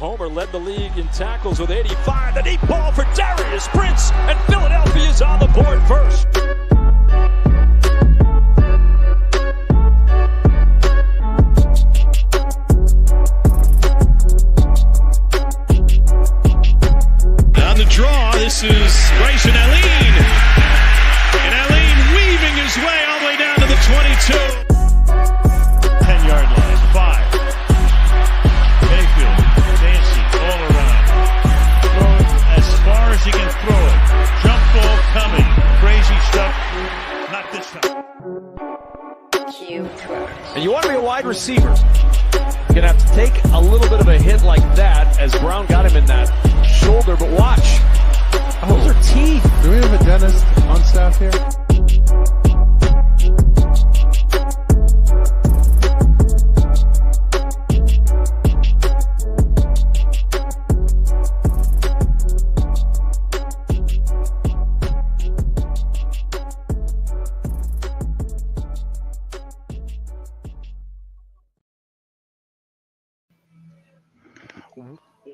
Homer led the league in tackles with 85. The deep ball for Darius Prince, and Philadelphia's on the board first. On the draw, this is Bryson Allen. And Allen weaving his way all the way down to the 22. 10-yard line, 5. Mayfield, Dancy, all around. Throw it as far as he can throw it. Jump ball coming. Crazy stuff. Not this time. And you want to be a wide receiver. You're going to have to take a little bit of a hit like that as Brown got him in that shoulder, but watch. Those are teeth. Do we have a dentist on staff here?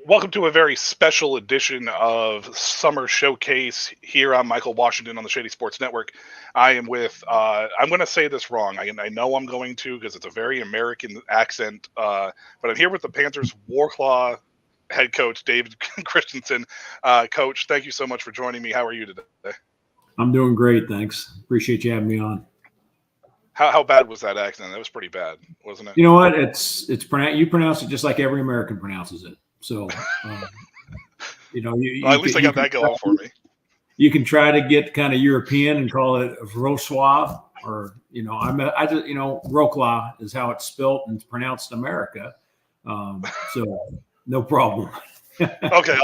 Welcome to a very special edition of Summer Showcase here on Michael Washington on the Shady Sports Network. I am with, I'm going to say this wrong. I know I'm going to because it's a very American accent, but I'm here with the Panthers Wroclaw head coach, David Christensen. Coach, thank you so much for joining me. How are you today? I'm doing great, thanks. Appreciate you having me on. How bad was that accent? That was pretty bad, wasn't it? You know what? It's you pronounce it just like every American pronounces it. So, you know, well, at least I got that going for me. You can try to get kind of European and call it Wroclaw, or I just Wroclaw is how it's spelt and pronounced in America. So no problem. Okay,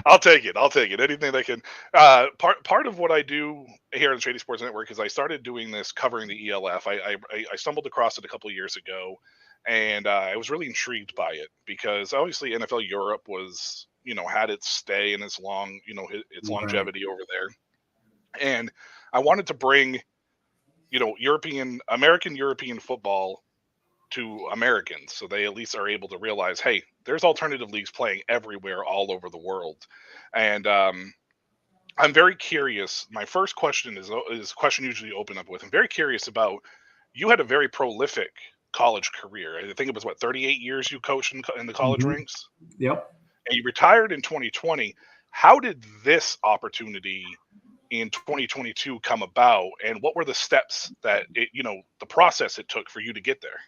I'll take it. Anything that can. Part of what I do here on the Shady Sports Network is I started doing this covering the ELF. I stumbled across it a couple of years ago. And I was really intrigued by it because obviously NFL Europe was, had its stay and its longevity over there. And I wanted to bring, American European football to Americans so they at least are able to realize, hey, there's alternative leagues playing everywhere all over the world. And I'm very curious. My first question is a question usually open up with. I'm very curious about, you had a very prolific college career. I think it was 38 years you coached in the college ranks. Yep. And you retired in 2020. How did this opportunity in 2022 come about, and what were the steps that the process it took for you to get there?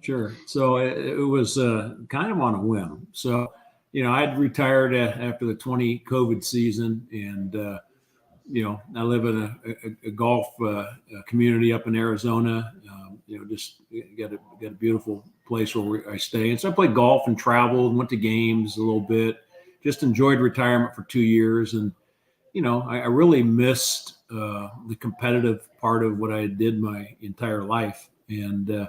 Sure. So it was kind of on a whim. So I'd retired after the 20 COVID season, and I live in a golf community up in Arizona. Just got a beautiful place where I stay. And so I played golf and traveled, went to games a little bit, just enjoyed retirement for 2 years. And, I really missed the competitive part of what I did my entire life. And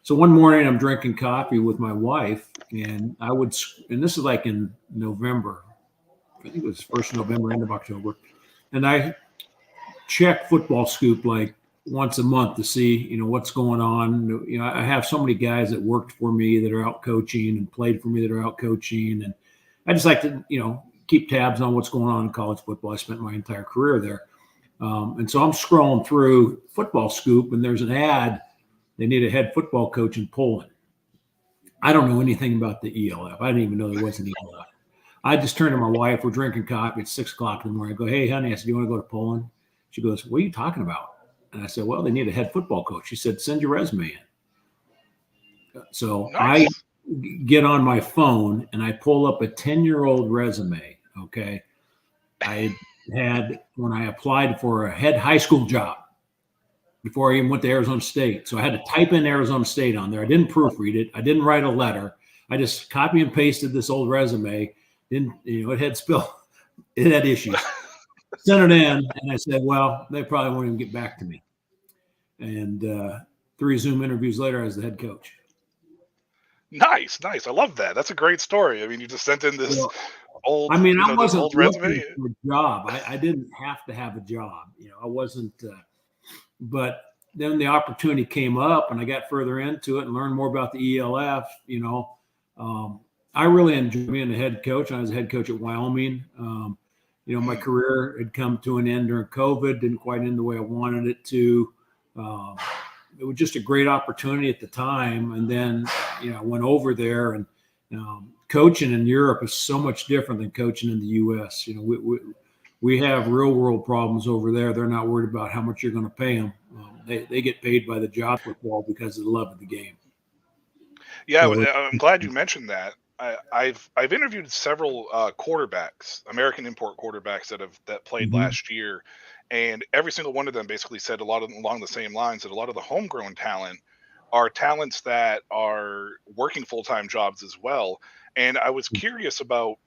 so one morning I'm drinking coffee with my wife, and and this is like in November, I think it was 1st November, end of October. And I check Football Scoop like once a month to see, what's going on. I have so many guys that worked for me that are out coaching and played for me that are out coaching. And I just like to, keep tabs on what's going on in college football. I spent my entire career there. And so I'm scrolling through Football Scoop, and there's an ad. They need a head football coach in Poland. I don't know anything about the ELF. I didn't even know there was an ELF. I just turned to my wife. We're drinking coffee. It's 6:00 in the morning. I go, hey, honey, I said, do you want to go to Poland? She goes, what are you talking about? And I said, well, they need a head football coach. She said, send your resume in. So nice. I get on my phone and I pull up a 10-year-old resume. Okay. I had, when I applied for a head high school job before I even went to Arizona State. So I had to type in Arizona State on there. I didn't proofread it. I didn't write a letter. I just copy and pasted this old resume. It had issues. Sent it in, and I said, well, they probably won't even get back to me. And 3 Zoom interviews later, I was the head coach. Nice. I love that. That's a great story. I mean, you just sent in this old. I mean, I wasn't old resume for a job. I didn't have to have a job. I wasn't. But then the opportunity came up, and I got further into it and learned more about the ELF. I really enjoyed being a head coach. I was a head coach at Wyoming. My career had come to an end during COVID, didn't quite end the way I wanted it to. It was just a great opportunity at the time. And then, I went over there, and coaching in Europe is so much different than coaching in the U.S. We have real world problems over there. They're not worried about how much you're going to pay them. They get paid by the job football because of the love of the game. Yeah, So I'm glad you mentioned that. I've interviewed several quarterbacks, American import quarterbacks that played last year, and every single one of them basically said a lot of along the same lines that a lot of the homegrown talent are talents that are working full-time jobs as well. And I was curious about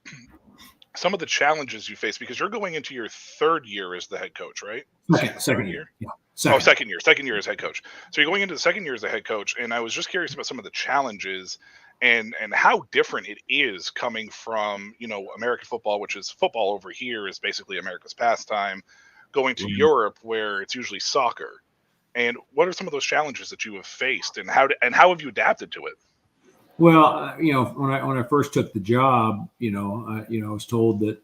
some of the challenges you face because you're going into your third year as the head coach, right? second year. Yeah. Second year as head coach. So you're going into the second year as a head coach, and I was just curious about some of the challenges and how different it is coming from American football, which is football over here is basically America's pastime, going to Europe where it's usually soccer. And what are some of those challenges that you have faced, and how have you adapted to it? Well, when I first took the job, I was told that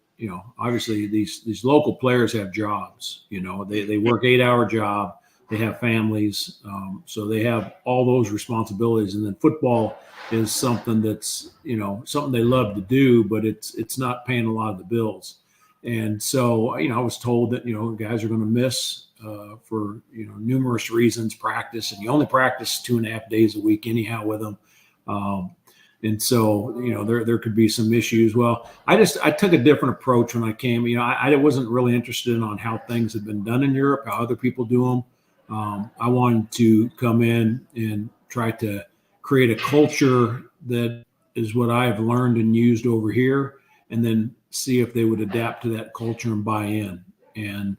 obviously these local players have jobs. They work 8-hour job, they have families, so they have all those responsibilities. And then football is something that's something they love to do, but it's not paying a lot of the bills. And so I was told that guys are going to miss for numerous reasons, practice, and you only practice 2.5 days a week anyhow with them. And so, there could be some issues. Well, I took a different approach when I came. I wasn't really interested in on how things had been done in Europe, how other people do them. I wanted to come in and try to create a culture that is what I've learned and used over here, and then see if they would adapt to that culture and buy in. And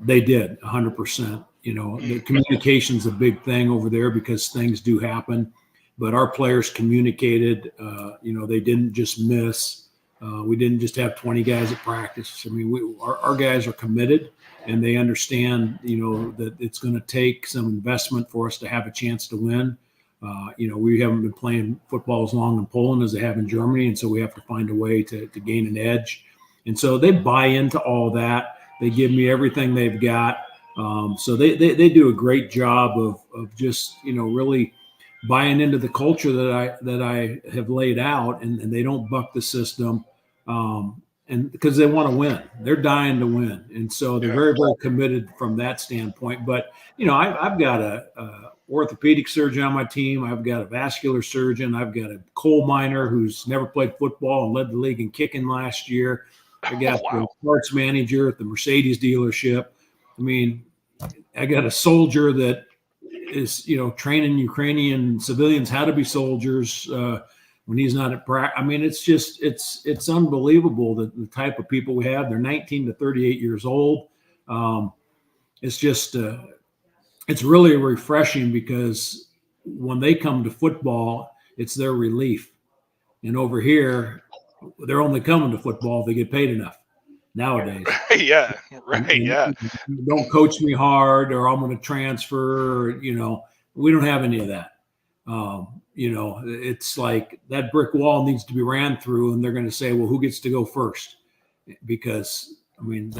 they did 100%. The communication's a big thing over there because things do happen. But our players communicated, they didn't just miss. We didn't just have 20 guys at practice. I mean, our guys are committed, and they understand, that it's going to take some investment for us to have a chance to win. We haven't been playing football as long in Poland as they have in Germany, and so we have to find a way to gain an edge. And so they buy into all that. They give me everything they've got. So they do a great job of just, really buying into the culture that I have laid out, and they don't buck the system, and because they want to win, they're dying to win, and so they're very, very committed from that standpoint. But I've got a orthopedic surgeon on my team, I've got a vascular surgeon, I've got a coal miner who's never played football and led the league in kicking last year. I got the parts manager at the Mercedes dealership. I mean, I got a soldier that is training Ukrainian civilians how to be soldiers when he's not at practice. I mean, it's just it's unbelievable the type of people we have. They're 19 to 38 years old. It's just it's really refreshing because when they come to football, it's their relief. And over here, they're only coming to football if they get paid enough nowadays. Yeah, right. Yeah. Don't coach me hard or I'm going to transfer. We don't have any of that. It's like that brick wall needs to be ran through, and they're going to say, well, who gets to go first? Because, I mean,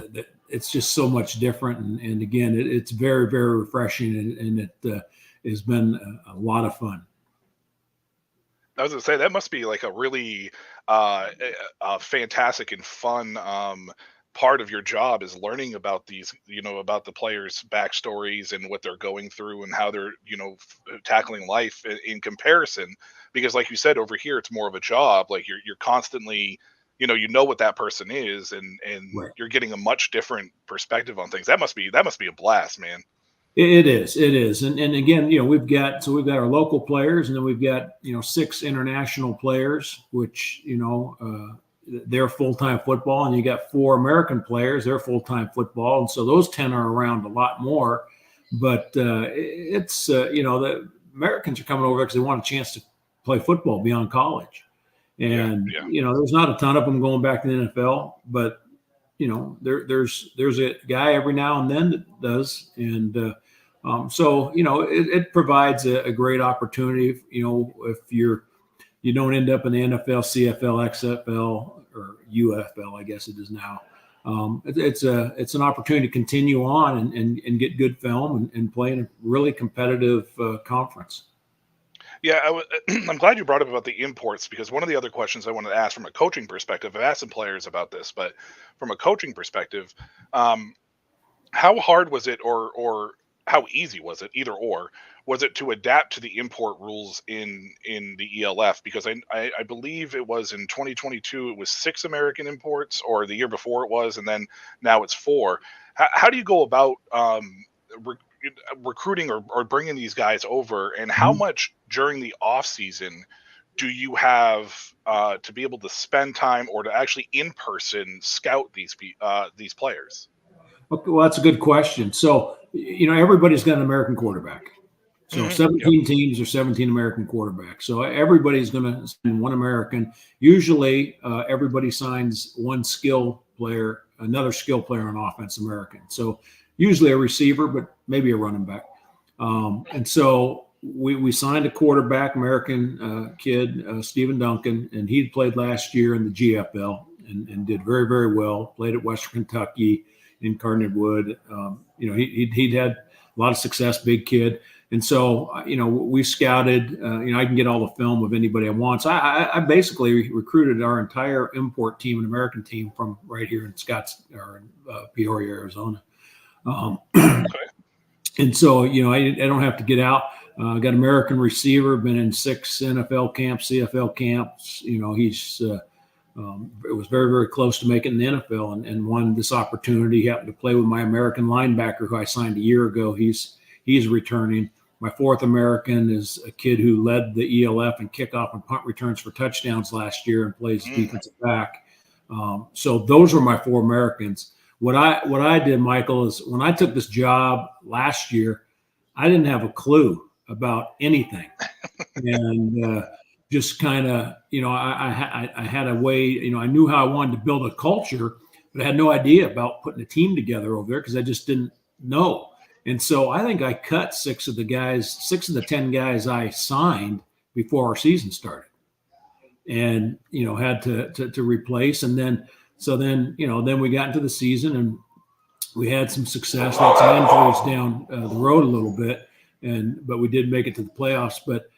it's just so much different. And again, it's very, very refreshing, and it has been a lot of fun. I was going to say that must be like a really fantastic and fun part of your job is learning about these, about the players' backstories and what they're going through and how they're, tackling life in comparison. Because like you said, over here, it's more of a job. Like you're constantly, what that person is, and Right. You're getting a much different perspective on things. That must be a blast, man. It is. And again, we've got our local players, and then we've got, 6 international players, which, they're full-time football, and you got 4 American players, they're full-time football. And so those 10 are around a lot more, but it's, the Americans are coming over because they want a chance to play football beyond college. And, there's not a ton of them going back to the NFL, but, there's a guy every now and then that does. And so, it provides a great opportunity, if you're you don't end up in the NFL, CFL, XFL, or UFL, I guess it is now. It's an opportunity to continue on and get good film and play in a really competitive conference. Yeah, I'm glad you brought up about the imports, because one of the other questions I wanted to ask from a coaching perspective, I've asked some players about this, but from a coaching perspective, how hard was it, or how easy was it, either or, was it to adapt to the import rules in the ELF? Because I believe it was in 2022 it was 6 American imports, or the year before it was, and then now it's 4. How do you go about recruiting or bringing these guys over, and how much during the off season do you have to be able to spend time or to actually in person scout these players? Okay, well, that's a good question. So, everybody's got an American quarterback. So 17 teams or 17 American quarterbacks. So everybody's going to sign one American. Usually everybody signs one skill player, another skill player on offense, American. So usually a receiver, but maybe a running back. And so we signed a quarterback, American kid, Stephen Duncan, and he played last year in the GFL and did very, very well. Played at Western Kentucky, in Cardinwood. He'd had a lot of success, big kid. And so, we scouted, I can get all the film of anybody I want. So I basically recruited our entire import team, an American team from right here in Peoria, Arizona. And so, I don't have to get out. I got American receiver, been in 6 NFL camps, CFL camps. He's it was very, very close to making the NFL and won this opportunity. He happened to play with my American linebacker who I signed a year ago. He's returning. My 4th American is a kid who led the ELF in kickoff and punt returns for touchdowns last year and plays defensive back. So those were my 4 Americans. What I did, Michael, is when I took this job last year, I didn't have a clue about anything. And just kind of, I had a way, I knew how I wanted to build a culture, but I had no idea about putting a team together over there because I just didn't know. And so I think I cut 6 of the 10 guys I signed before our season started, and had to replace. And then we got into the season and we had some success, had some injuries down the road a little bit, but we did make it to the playoffs. But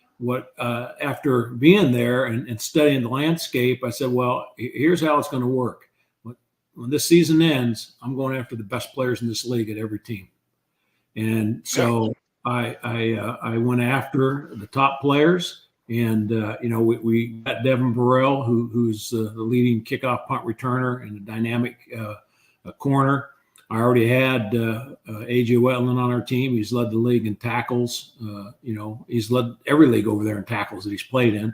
after being there and studying the landscape, I said, well, here's how it's going to work. When this season ends, I'm going after the best players in this league at every team. And so I went after the top players, and we got Devin Burrell, who's the leading kickoff punt returner and a dynamic corner. I already had AJ Wetland on our team. He's led the league in tackles. He's led every league over there in tackles that he's played in.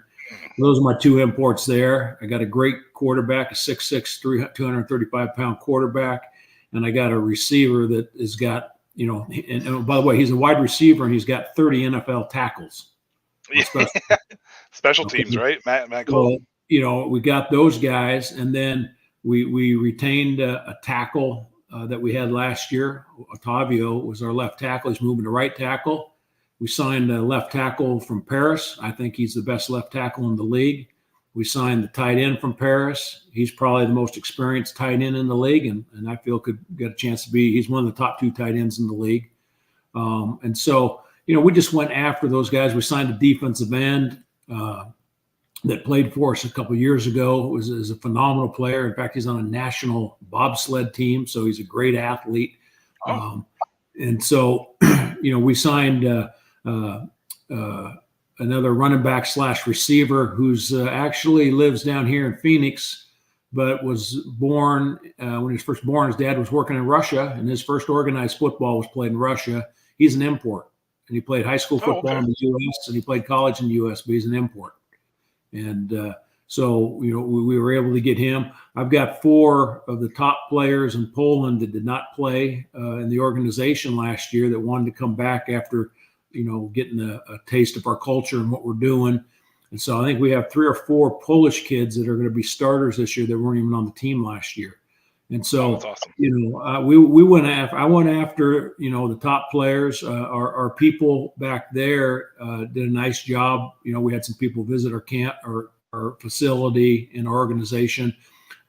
Those are my 2 imports there. I got a great quarterback, a 6'6", 235-pound quarterback, and I got a receiver that has got. And by the way, he's a wide receiver and he's got 30 NFL tackles. Special teams, right? Matt Cole. So, we got those guys, and then we retained a tackle that we had last year. Otavio was our left tackle. He's moving to right tackle. We signed a left tackle from Paris. I think he's the best left tackle in the league. We signed the tight end from Paris. He's probably the most experienced tight end in the league, and I feel could get a chance to be. He's one of the top 2 tight ends in the league. And so, we just went after those guys. We signed a defensive end that played for us a couple of years ago. Is a phenomenal player. In fact, he's on a national bobsled team, so he's a great athlete. And so, we signed another running back / receiver who's actually lives down here in Phoenix, but was born when he was first born. His dad was working in Russia, and his first organized football was played in Russia. He's an import, and he played high school football in the U.S. and he played college in the U.S., but he's an import. And so we were able to get him. I've got 4 of the top players in Poland that did not play in the organization last year that wanted to come back after getting a taste of our culture and what we're doing. And so I think we have 3 or 4 Polish kids that are going to be starters this year that weren't even on the team last year. And Oh, so, that's awesome. we went after. I went after the top players. Our people back there did a nice job. We had some people visit our camp, our facility, and our organization.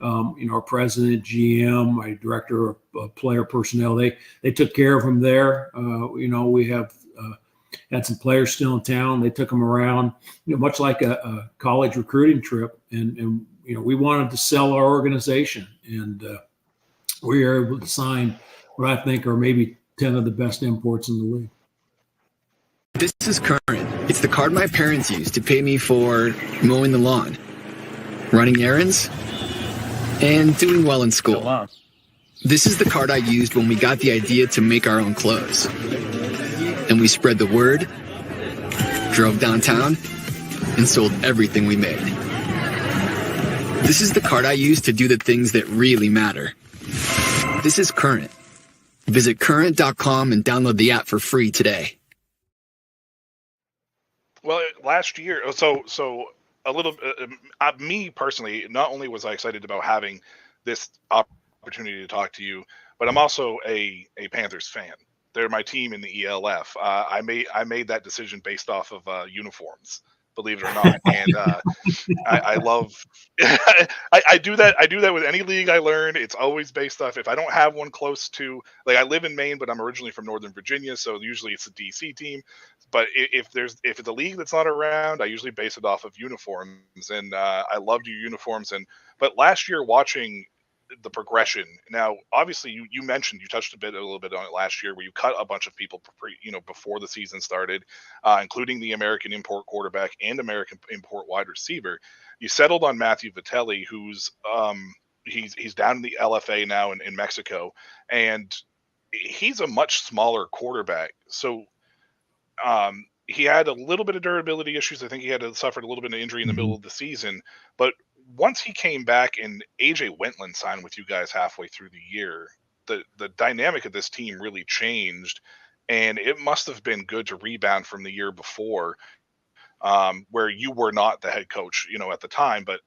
Our president, GM, my director of player personnel, they took care of them there. We have had some players still in town. They took them around, much like a college recruiting trip, and we wanted to sell our organization, and we were able to sign what I think are maybe 10 of the best imports in the league. This is current. It's the card my parents used to pay me for mowing the lawn, running errands, and doing well in school. This is the card I used when we got the idea to make our own clothes. And we spread the word, drove downtown, and sold everything we made. This is the card I use to do the things that really matter. This is Current. Visit current.com and download the app for free today. Well, last year, so a little, me personally, not only was I excited about having this opportunity to talk to you, but I'm also a Panthers fan. They're my team in the ELF. I made that decision based off of uniforms, believe it or not, and I love. I do that. I do that with any league I learn. It's always based off. If I don't have one close to, like, I live in Maine, but I'm originally from Northern Virginia, so usually it's a DC team. But if it's a league that's not around, I usually base it off of uniforms, and I loved your uniforms. But last year, watching the progression. Now, obviously, you mentioned, you touched a little bit on it last year, where you cut a bunch of people, before the season started, including the American import quarterback and American import wide receiver. You settled on Matthew Vitelli, who's he's down in the LFA now in Mexico, and he's a much smaller quarterback. So he had a little bit of durability issues. I think he suffered a little bit of injury in the middle of the season, but once he came back and AJ Wentland signed with you guys halfway through the year, the dynamic of this team really changed, and it must have been good to rebound from the year before, where you were not the head coach, at the time, but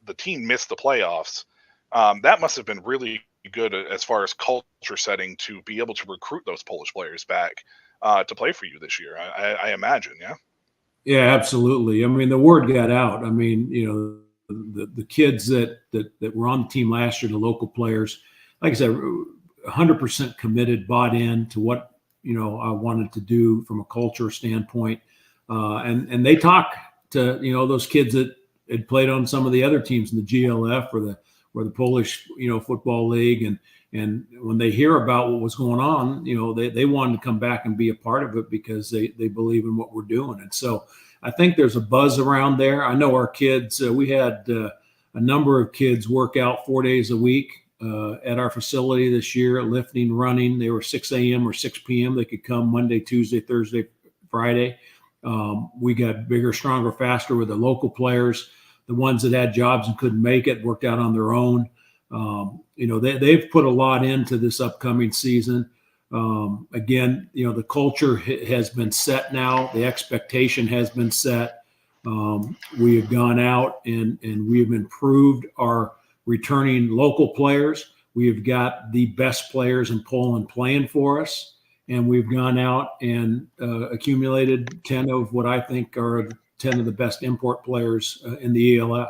the team missed the playoffs. That must have been really good as far as culture setting to be able to recruit those Polish players back to play for you this year. I imagine, yeah. Yeah, absolutely. I mean, the word got out. I mean, the kids that were on the team last year, the local players, like I said, 100% committed, bought in to what I wanted to do from a culture standpoint, and they talk to those kids that had played on some of the other teams in the GLF or the Polish football league, and when they hear about what was going on, they wanted to come back and be a part of it because they believe in what we're doing. And so I think there's a buzz around there. I know our kids, we had a number of kids work out 4 days a week at our facility this year, lifting, running. They were 6 a.m. or 6 p.m. They could come Monday, Tuesday, Thursday, Friday. We got bigger, stronger, faster with the local players. The ones that had jobs and couldn't make it worked out on their own. They've put a lot into this upcoming season. Again, the culture has been set now. The expectation has been set. We have gone out and we have improved our returning local players. We have got the best players in Poland playing for us. And we've gone out and accumulated 10 of what I think are 10 of the best import players in the ELF.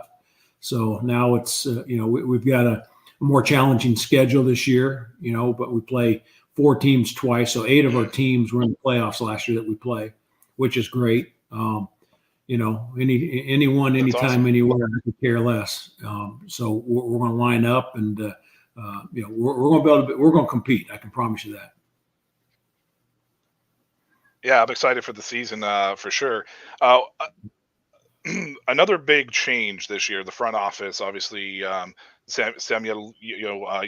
So now it's, we've got a more challenging schedule this year, but we play 4 teams twice. So 8 of our teams were in the playoffs last year that we play, which is great. Anyone, anytime, awesome. Anywhere, I could care less. So we're going to line up and, we're going to compete. I can promise you that. Yeah, I'm excited for the season for sure. Another big change this year, the front office, obviously, Samuel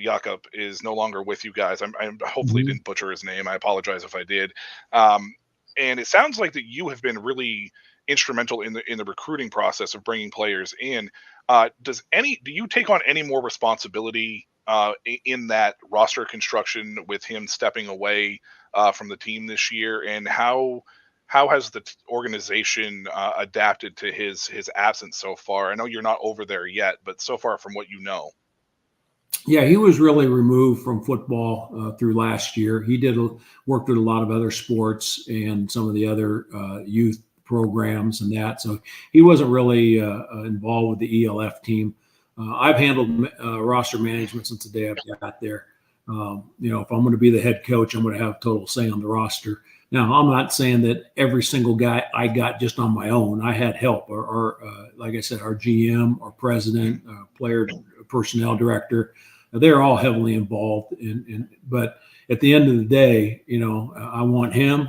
Jakob is no longer with you guys. I hopefully didn't butcher his name. I apologize if I did. And it sounds like that you have been really instrumental in the recruiting process of bringing players in. Do you take on any more responsibility in that roster construction with him stepping away from the team this year, and how has the organization adapted to his absence so far? I know you're not over there yet, but so far from what you know. Yeah, he was really removed from football through last year. He worked with a lot of other sports and some of the other youth programs and that. So he wasn't really involved with the ELF team. I've handled roster management since the day I got there. If I'm going to be the head coach, I'm going to have total say on the roster. Now, I'm not saying that every single guy I got just on my own. I had help, or like I said, our GM, our president, player personnel director. They're all heavily involved but at the end of the day, I want him.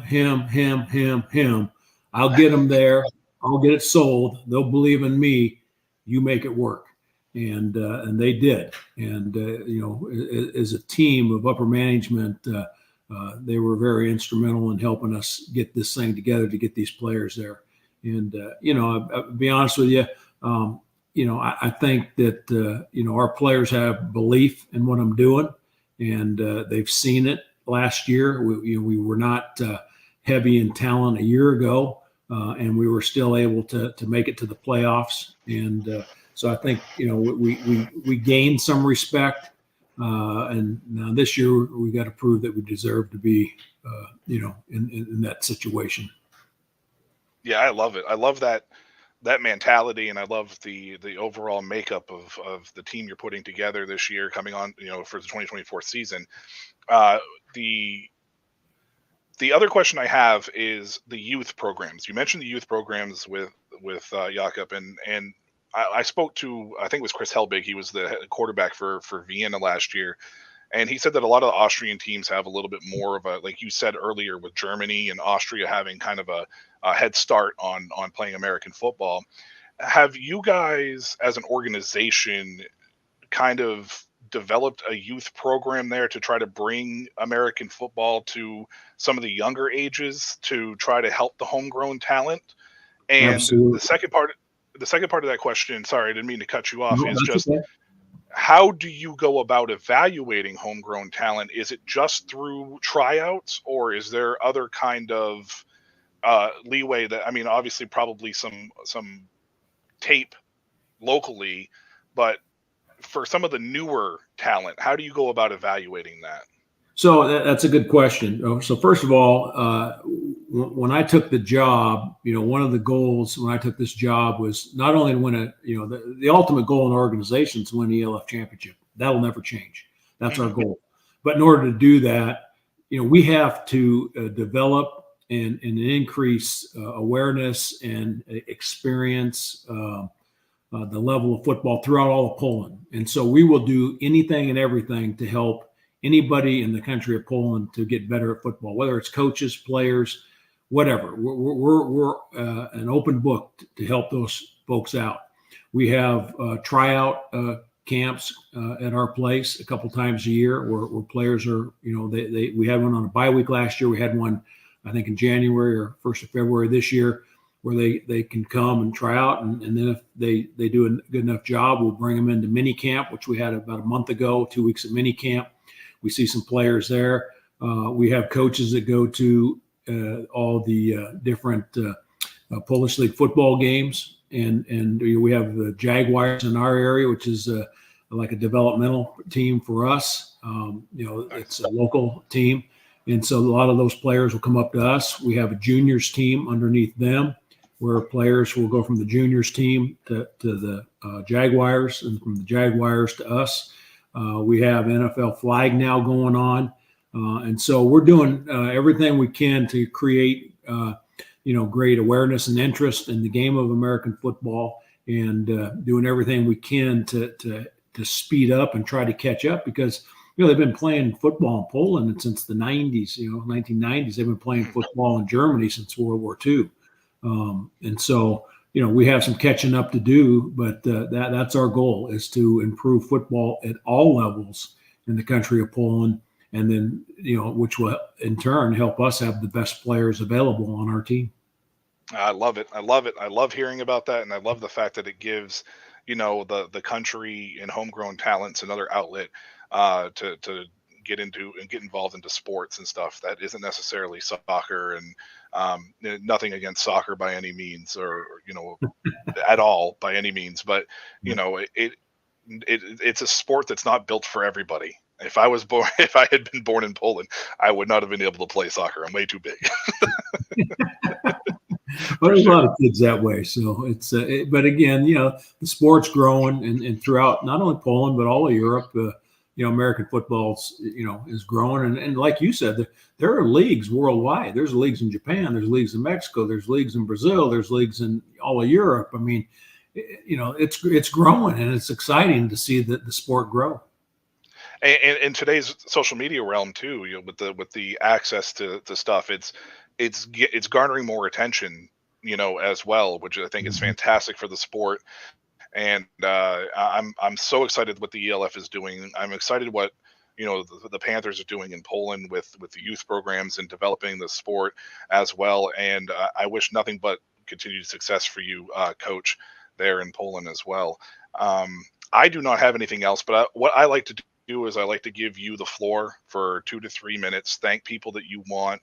I'll get them there. I'll get it sold. They'll believe in me. You make it work. And they did. And, as a team of upper management, they were very instrumental in helping us get this thing together to get these players there. And, I'll be honest with you, I think that, our players have belief in what I'm doing, and they've seen it last year. We were not heavy in talent a year ago, and we were still able to make it to the playoffs. And so I think, we gained some respect. And now this year we got to prove that we deserve to be, in that situation. Yeah, I love it. I love that mentality, and I love the overall makeup of the team you're putting together this year, coming on, for the 2024 season. The other question I have is the youth programs. You mentioned the youth programs with Jakob, and I spoke to, I think it was Chris Helbig. He was the quarterback for Vienna last year. And he said that a lot of the Austrian teams have a little bit more of a, like you said earlier, with Germany and Austria having kind of a head start on playing American football. Have you guys, as an organization, kind of developed a youth program there to try to bring American football to some of the younger ages to try to help the homegrown talent? And Absolutely. the second part of that question, sorry, I didn't mean to cut you off, No, is that's just, okay. how do you go about evaluating homegrown talent? Is it just through tryouts, or is there other kind of leeway that, I mean, obviously probably some tape locally, but for some of the newer talent, how do you go about evaluating that? So that's a good question. So first of all, when I took the job, one of the goals when I took this job was not only to win the ultimate goal in an organization is to win the ELF championship. That'll never change. That's our goal. But in order to do that, we have to develop and increase awareness and experience the level of football throughout all of Poland. And so we will do anything and everything to help anybody in the country of Poland to get better at football, whether it's coaches, players, whatever. We're an open book to help those folks out. We have tryout camps at our place a couple times a year where players are, we had one on a bye week last year. We had one, I think, in January or 1st of February this year, where they can come and try out. And then if they do a good enough job, we'll bring them into mini camp, which we had about a month ago, 2 weeks of mini camp. We see some players there. We have coaches that go to all the different Polish League football games. And we have the Jaguars in our area, which is like a developmental team for us. It's a local team. And so a lot of those players will come up to us. We have a juniors team underneath them, where players will go from the juniors team to the Jaguars, and from the Jaguars to us. We have NFL flag now going on. And so we're doing everything we can to create, great awareness and interest in the game of American football, and doing everything we can to speed up and try to catch up, because, they've been playing football in Poland since the 90s, 1990s. They've been playing football in Germany since World War II. And so, we have some catching up to do, but that's our goal, is to improve football at all levels in the country of Poland, and then, which will in turn help us have the best players available on our team. I love it. I love it. I love hearing about that, and I love the fact that it gives, the country and homegrown talents another outlet to get into and get involved into sports and stuff that isn't necessarily soccer. And nothing against soccer by any means, or at all by any means, but it's a sport that's not built for everybody. If I had been born in Poland, I would not have been able to play soccer. I'm way too big. Well, there's a lot of kids that way. So it's, but again, the sport's growing and throughout not only Poland, but all of Europe, American football's, is growing. And like you said, there are leagues worldwide. There's leagues in Japan, there's leagues in Mexico, there's leagues in Brazil, there's leagues in all of Europe. I mean, it's growing, and it's exciting to see the sport grow. And in today's social media realm too, with the access to stuff, it's garnering more attention, as well, which I think is fantastic for the sport. And I'm so excited what the ELF is doing. I'm excited what the Panthers are doing in Poland with the youth programs and developing the sport as well. And I wish nothing but continued success for you, Coach, there in Poland as well. I do not have anything else, but what I like to do is I like to give you the floor for 2 to 3 minutes. Thank people that you want.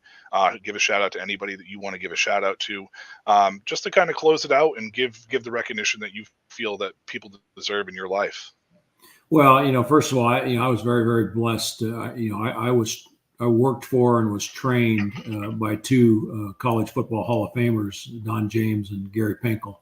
Give a shout out to anybody that you want to give a shout out to, just to kind of close it out and give the recognition that you feel that people deserve in your life. Well, first of all, I was very, very blessed. I worked for and was trained by 2 college football Hall of Famers, Don James and Gary Pinkel.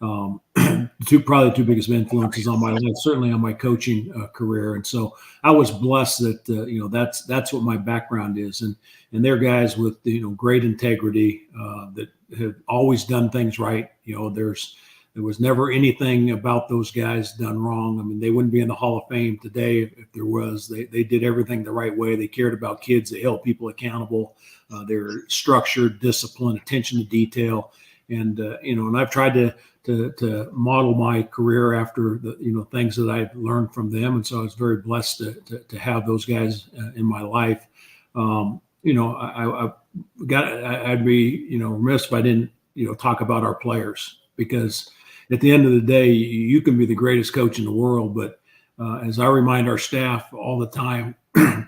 Probably the 2 biggest influences on my life, certainly on my coaching career. And so I was blessed that, that's what my background is. And they're guys with, great integrity, that have always done things right. There was never anything about those guys done wrong. I mean, they wouldn't be in the Hall of Fame today if there was. They did everything the right way. They cared about kids. They held people accountable. They're structured, disciplined, attention to detail. And, and I've tried to model my career after the, things that I learned from them. And so I was very blessed to have those guys in my life. I'd be, remiss if I didn't, talk about our players, because at the end of the day, you can be the greatest coach in the world. But as I remind our staff all the time,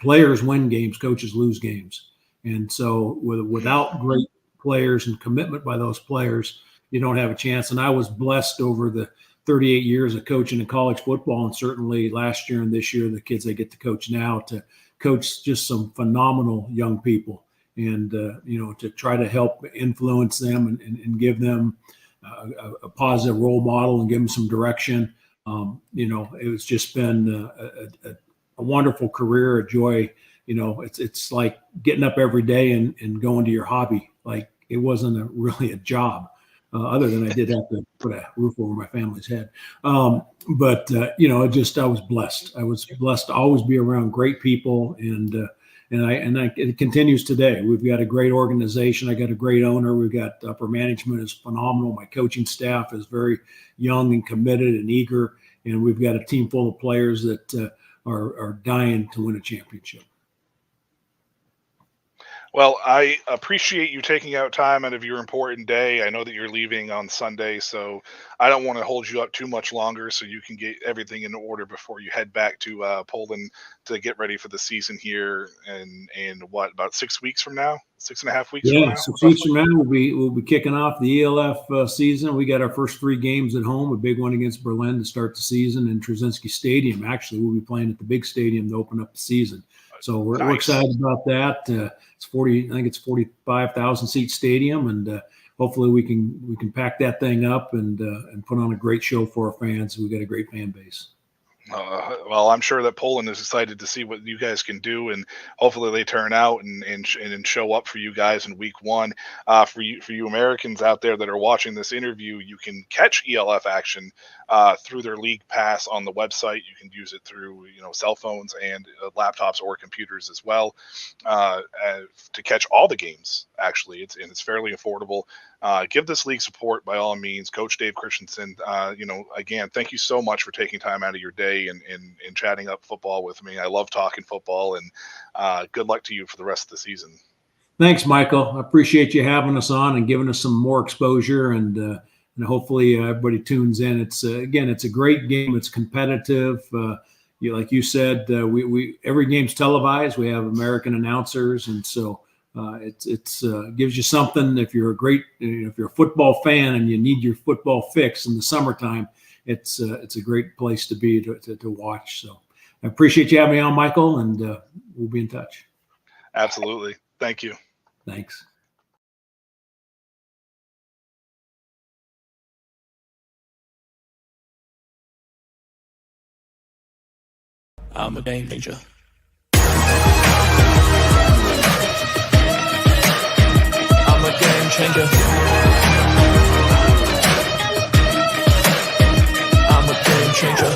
players win games, coaches lose games. And so without great players and commitment by those players, you don't have a chance. And I was blessed over the 38 years of coaching in college football, and certainly last year and this year, the kids I get to coach now, to coach just some phenomenal young people, and to try to help influence them and give them a positive role model and give them some direction. It was just been a wonderful career, a joy. It's like getting up every day and going to your hobby. Like, it wasn't really a job, other than I did have to put a roof over my family's head. I was blessed. I was blessed to always be around great people, and it continues today. We've got a great organization. I got a great owner. We've got upper management is phenomenal. My coaching staff is very young and committed and eager, and we've got a team full of players that are dying to win a championship. Well, I appreciate you taking out time out of your important day. I know that you're leaving on Sunday, so I don't want to hold you up too much longer, so you can get everything in order before you head back to Poland to get ready for the season here in what, about 6 weeks from now? 6.5 weeks from now? 6 weeks from now, we'll be kicking off the ELF season. We got our first 3 games at home, a big one against Berlin to start the season in Trzynski Stadium. Actually, we'll be playing at the big stadium to open up the season. So we're excited about that. It's 45,000 seat stadium, and hopefully we can pack that thing up and put on a great show for our fans. We've got a great fan base. Well, I'm sure that Poland is excited to see what you guys can do, and hopefully they turn out and show up for you guys in week 1. For you Americans out there that are watching this interview, you can catch ELF action through their league pass on the website. You can use it through cell phones and laptops or computers as well, to catch all the games. Actually, it's fairly affordable. Give this league support by all means. Coach Dave Christensen, again, thank you so much for taking time out of your day and chatting up football with me. I love talking football, and good luck to you for the rest of the season. Thanks, Michael. I appreciate you having us on and giving us some more exposure, and hopefully everybody tunes in. It's a great game. It's competitive. Like you said, we every game's televised. We have American announcers, and so it's gives you something. If you're a football fan and you need your football fix in the summertime, it's a great place to be to watch. So I appreciate you having me on, Michael, and we'll be in touch. Absolutely. Thank you. Thanks. I'm a game changer. I'm a game changer. I'm a game changer.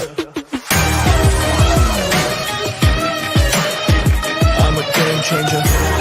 I'm a game changer.